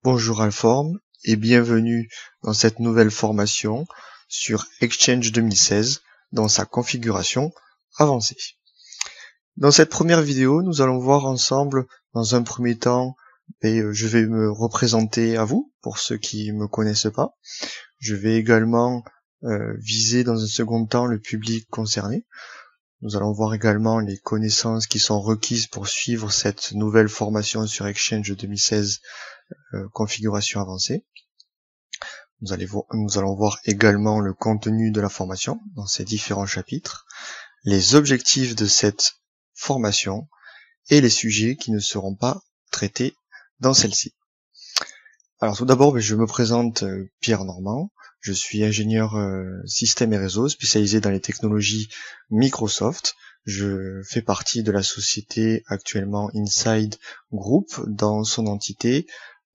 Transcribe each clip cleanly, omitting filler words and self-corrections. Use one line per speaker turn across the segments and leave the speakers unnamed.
Bonjour Alform et bienvenue dans cette nouvelle formation sur Exchange 2016 dans sa configuration avancée. Dans cette première vidéo, nous allons voir ensemble, dans un premier temps, je vais me représenter à vous, pour ceux qui ne me connaissent pas. Je vais également viser dans un second temps le public concerné. Nous allons voir également les connaissances qui sont requises pour suivre cette nouvelle formation sur Exchange 2016 configuration avancée. Nous allons voir également le contenu de la formation dans ces différents chapitres, les objectifs de cette formation et les sujets qui ne seront pas traités dans celle-ci. Alors tout d'abord, je me présente Pierre Normand. Je suis ingénieur système et réseau spécialisé dans les technologies Microsoft. Je fais partie de la société actuellement Inside Group dans son entité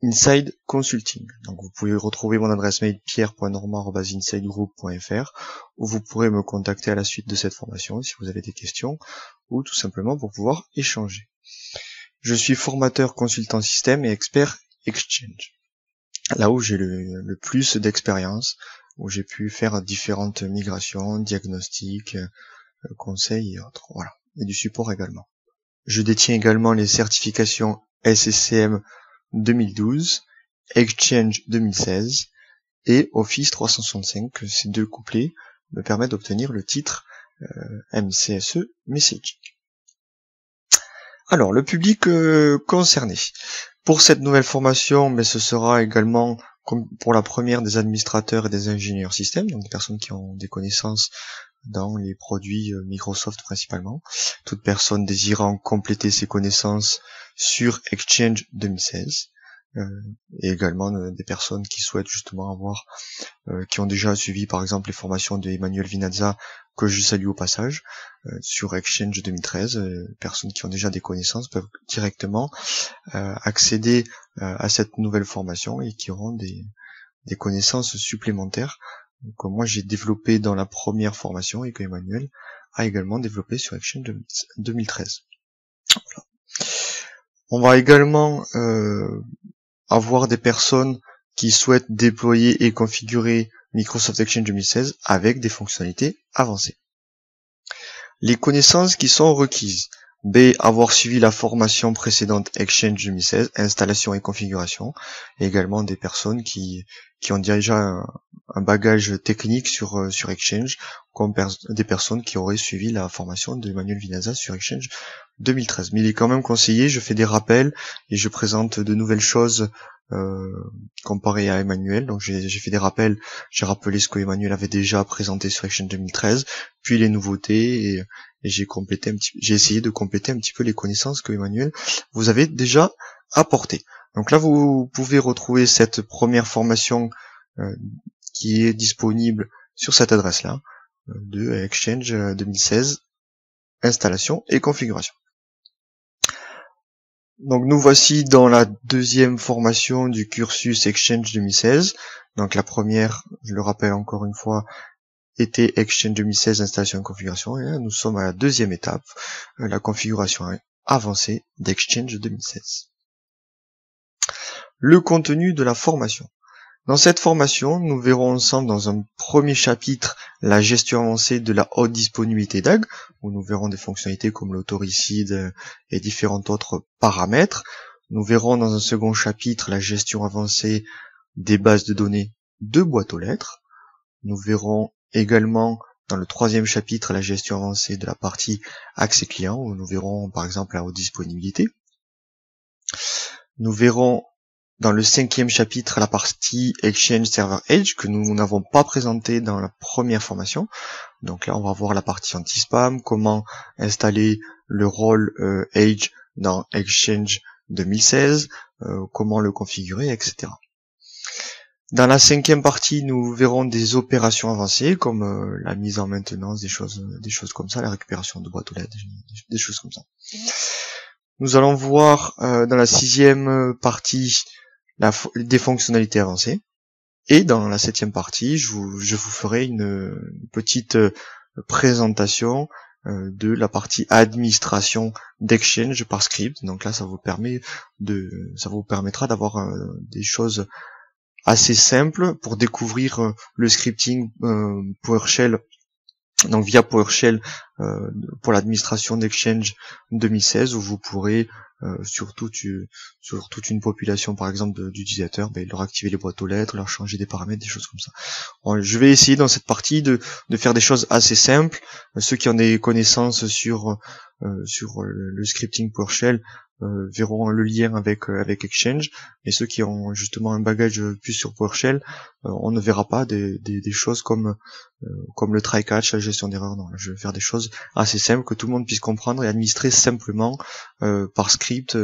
Inside Consulting. Donc vous pouvez retrouver mon adresse mail pierre.normand@insidegroup.fr où vous pourrez me contacter à la suite de cette formation si vous avez des questions ou tout simplement pour pouvoir échanger. Je suis formateur consultant système et expert Exchange. Là où j'ai le plus d'expérience, où j'ai pu faire différentes migrations, diagnostics, conseils et autres. Voilà. Et du support également. Je détiens également les certifications SSCM 2012, Exchange 2016 et Office 365. Ces deux couplets me permettent d'obtenir le titre MCSE Messaging. Alors, le public concerné. Pour cette nouvelle formation, ce sera également, comme pour la première, des administrateurs et des ingénieurs système, donc des personnes qui ont des connaissances dans les produits Microsoft principalement. Toute personne désirant compléter ses connaissances sur Exchange 2016. Et également des personnes qui souhaitent justement avoir, qui ont déjà suivi par exemple les formations de Emmanuel Vinazza, que je salue au passage, sur Exchange 2013, personnes qui ont déjà des connaissances peuvent directement accéder à cette nouvelle formation et qui auront des connaissances supplémentaires que moi j'ai développé dans la première formation et que Emmanuel a également développé sur Exchange 2013. Voilà. On va également avoir des personnes qui souhaitent déployer et configurer Microsoft Exchange 2016 avec des fonctionnalités avancées. Les connaissances qui sont requises. Avoir suivi la formation précédente Exchange 2016, installation et configuration. Et également des personnes qui ont déjà un bagage technique sur Exchange, comme des personnes qui auraient suivi la formation de Emmanuel Vinazza sur Exchange 2013. Mais il est quand même conseillé, je fais des rappels et je présente de nouvelles choses comparé à Emmanuel. Donc j'ai fait des rappels, j'ai rappelé ce que Emmanuel avait déjà présenté sur Exchange 2013, puis les nouveautés et j'ai essayé de compléter un petit peu les connaissances que Emmanuel vous avait déjà apportées. Donc là vous pouvez retrouver cette première formation qui est disponible sur cette adresse-là de Exchange 2016, installation et configuration. Donc nous voici dans la deuxième formation du cursus Exchange 2016. Donc la première, je le rappelle encore une fois, était Exchange 2016 installation et configuration. Et là, nous sommes à la deuxième étape, la configuration avancée d'Exchange 2016. Le contenu de la formation. Dans cette formation, nous verrons ensemble dans un premier chapitre la gestion avancée de la haute disponibilité DAG, où nous verrons des fonctionnalités comme l'autoricide et différents autres paramètres. Nous verrons dans un second chapitre la gestion avancée des bases de données de boîtes aux lettres. Nous verrons également dans le troisième chapitre la gestion avancée de la partie accès client, où nous verrons par exemple la haute disponibilité. Nous verrons dans le cinquième chapitre la partie Exchange Server Edge que nous n'avons pas présentée dans la première formation. Donc là on va voir la partie anti-spam, comment installer le rôle Edge dans Exchange 2016, comment le configurer, etc. Dans la cinquième partie, nous verrons des opérations avancées comme la mise en maintenance, des choses comme ça, la récupération de boîtes aux lettres, des choses comme ça. Nous allons voir dans la sixième partie des fonctionnalités avancées. Et dans la septième partie, je vous ferai une petite présentation de la partie administration d'Exchange par script. Donc là, ça vous permettra d'avoir des choses assez simples pour découvrir le scripting PowerShell. Donc via PowerShell pour l'administration d'Exchange 2016, où vous pourrez sur toute une population par exemple d'utilisateurs, leur activer les boîtes aux lettres, leur changer des paramètres, des choses comme ça. Bon, je vais essayer dans cette partie de faire des choses assez simples. Ceux qui ont des connaissances sur le scripting PowerShell verront le lien avec Exchange, et ceux qui ont justement un bagage plus sur PowerShell, on ne verra pas des choses comme le try-catch, la gestion d'erreurs. Non, je vais faire des choses assez simples que tout le monde puisse comprendre et administrer simplement par script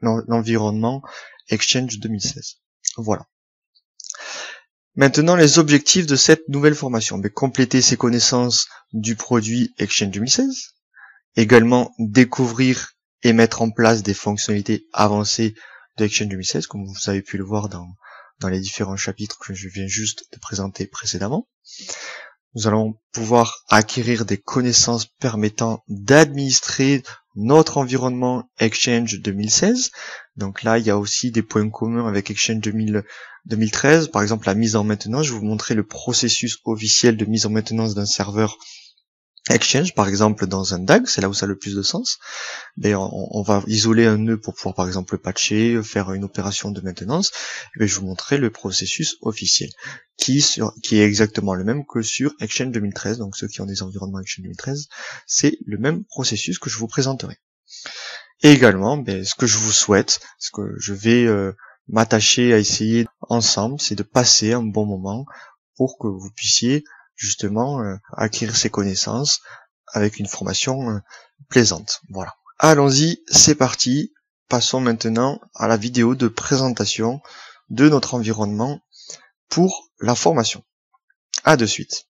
l'environnement Exchange 2016. Voilà. Maintenant, les objectifs de cette nouvelle formation. Compléter ses connaissances du produit Exchange 2016, également découvrir et mettre en place des fonctionnalités avancées de Exchange 2016, comme vous avez pu le voir dans les différents chapitres que je viens juste de présenter précédemment. Nous allons pouvoir acquérir des connaissances permettant d'administrer notre environnement Exchange 2016. Donc là, il y a aussi des points communs avec Exchange 2013. Par exemple, la mise en maintenance. Je vais vous montrer le processus officiel de mise en maintenance d'un serveur Exchange, par exemple dans un DAG, c'est là où ça a le plus de sens. On va isoler un nœud pour pouvoir par exemple patcher, faire une opération de maintenance. Et je vous montrerai le processus officiel qui est exactement le même que sur Exchange 2013. Donc ceux qui ont des environnements Exchange 2013, c'est le même processus que je vous présenterai. Et également, ce que je vous souhaite, ce que je vais m'attacher à essayer ensemble, c'est de passer un bon moment pour que vous puissiez justement acquérir ces connaissances avec une formation plaisante. Voilà. Allons-y, c'est parti. Passons maintenant à la vidéo de présentation de notre environnement pour la formation. À de suite.